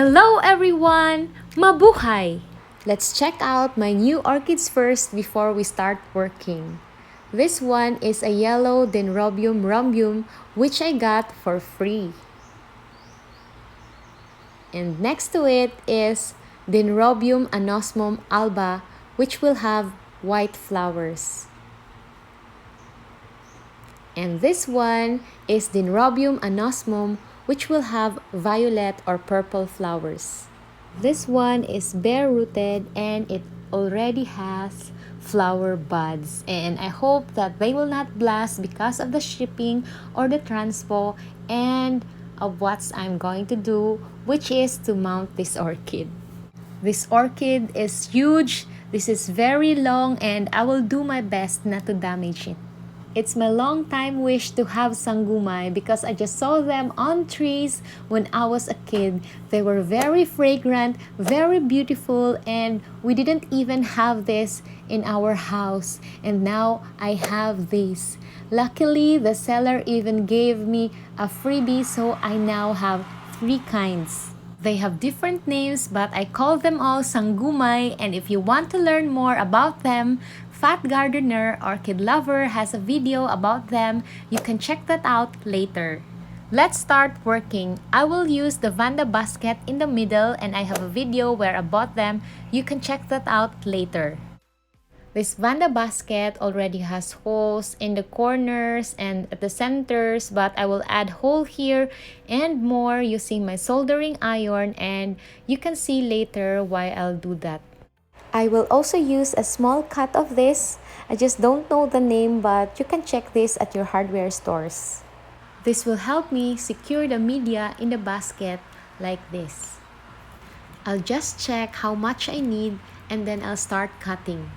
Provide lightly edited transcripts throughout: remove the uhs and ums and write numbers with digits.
Hello everyone! Mabuhay! Let's check out my new orchids first before we start working. This one is a yellow Dendrobium Rhombeum which I got for free. And next to it is Dendrobium Anosmum Alba which will have white flowers. And this one is Dendrobium Anosmum which will have violet or purple flowers. This one is bare-rooted and it already has flower buds, and I hope that they will not blast because of the shipping or the transpo and of what I'm going to do, which is to mount this orchid. This orchid is huge, this is very long, and I will do my best not to damage it. It's my long time wish to have Sanggumay because I just saw them on trees when I was a kid. They were very fragrant, very beautiful, and we didn't even have this in our house. And now I have this. Luckily, the seller even gave me a freebie, so I now have 3 kinds. They have different names, but I call them all Sanggumay, and if you want to learn more about them, Fat Gardener Orchid Lover has a video about them. You can check that out later. Let's start working. I will use the VANDA basket in the middle, and I have a video where I bought them. You can check that out later. This VANDA basket already has holes in the corners and at the centers, but I will add hole here and more using my soldering iron, and you can see later why I'll do that. I will also use a small cut of this. I just don't know the name, but you can check this at your hardware stores. This will help me secure the media in the basket like this. I'll just check how much I need and then I'll start cutting.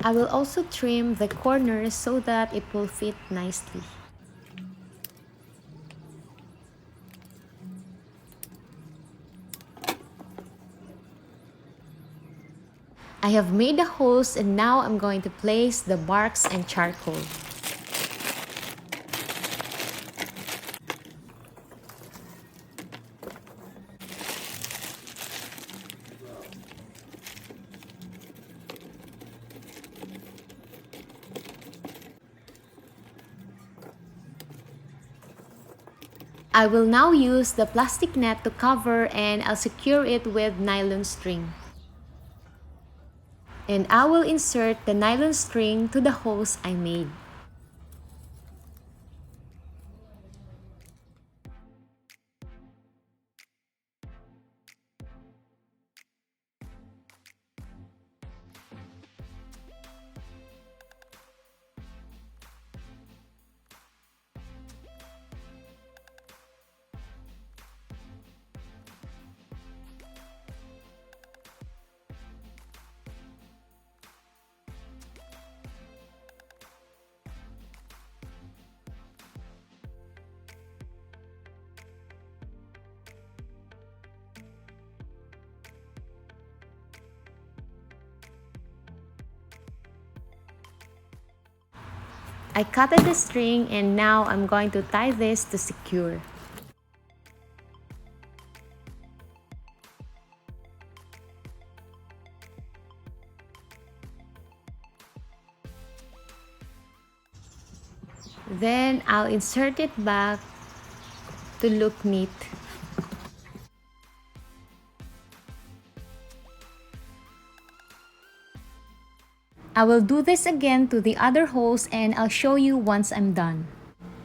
I will also trim the corners so that it will fit nicely. I have made the holes, and now I'm going to place the barks and charcoal. I will now use the plastic net to cover, and I'll secure it with nylon string. And I will insert the nylon string to the holes I made. I cutted the string, and now I'm going to tie this to secure. Then I'll insert it back to look neat. I will do this again to the other holes, and I'll show you once I'm done.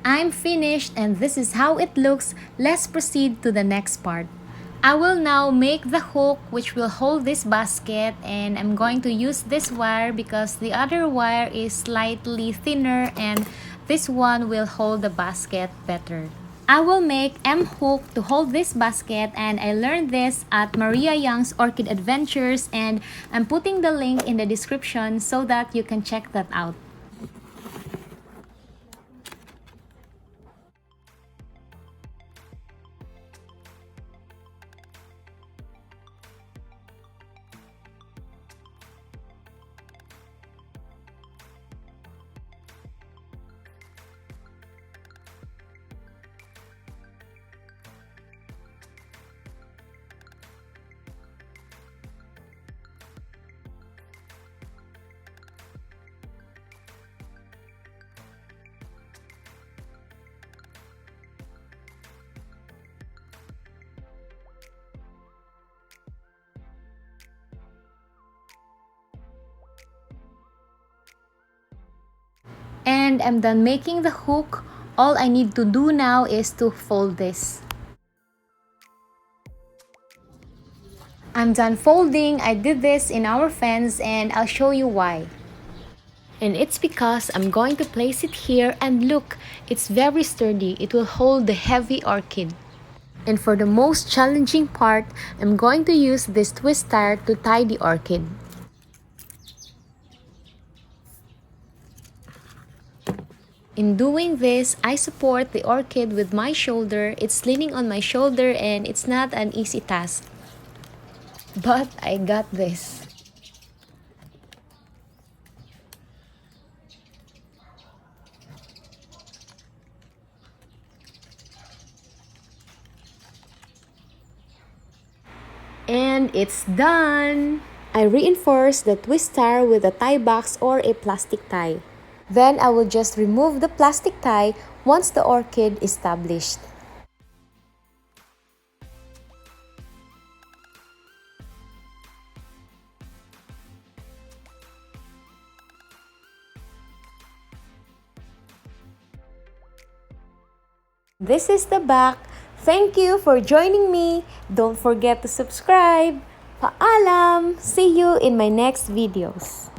I'm finished, and this is how it looks. Let's proceed to the next part. I will now make the hook which will hold this basket, and I'm going to use this wire because the other wire is slightly thinner and this one will hold the basket better. I will make M hook to hold this basket, and I learned this at Maria Young's Orchid Adventures, and I'm putting the link in the description so that you can check that out. And I'm done making the hook. All I need to do now is to fold this. I'm done folding. I did this in our fence and I'll show you why. And it's because I'm going to place it here, and look, it's very sturdy. It will hold the heavy orchid. And for the most challenging part, I'm going to use this twist tire to tie the orchid. In doing this, I support the orchid with my shoulder. It's leaning on my shoulder and it's not an easy task. But I got this. And it's done! I reinforce the twist tire with a tie box or a plastic tie. Then I will just remove the plastic tie once the orchid is established. This is the back. Thank you for joining me. Don't forget to subscribe. Paalam! See you in my next videos.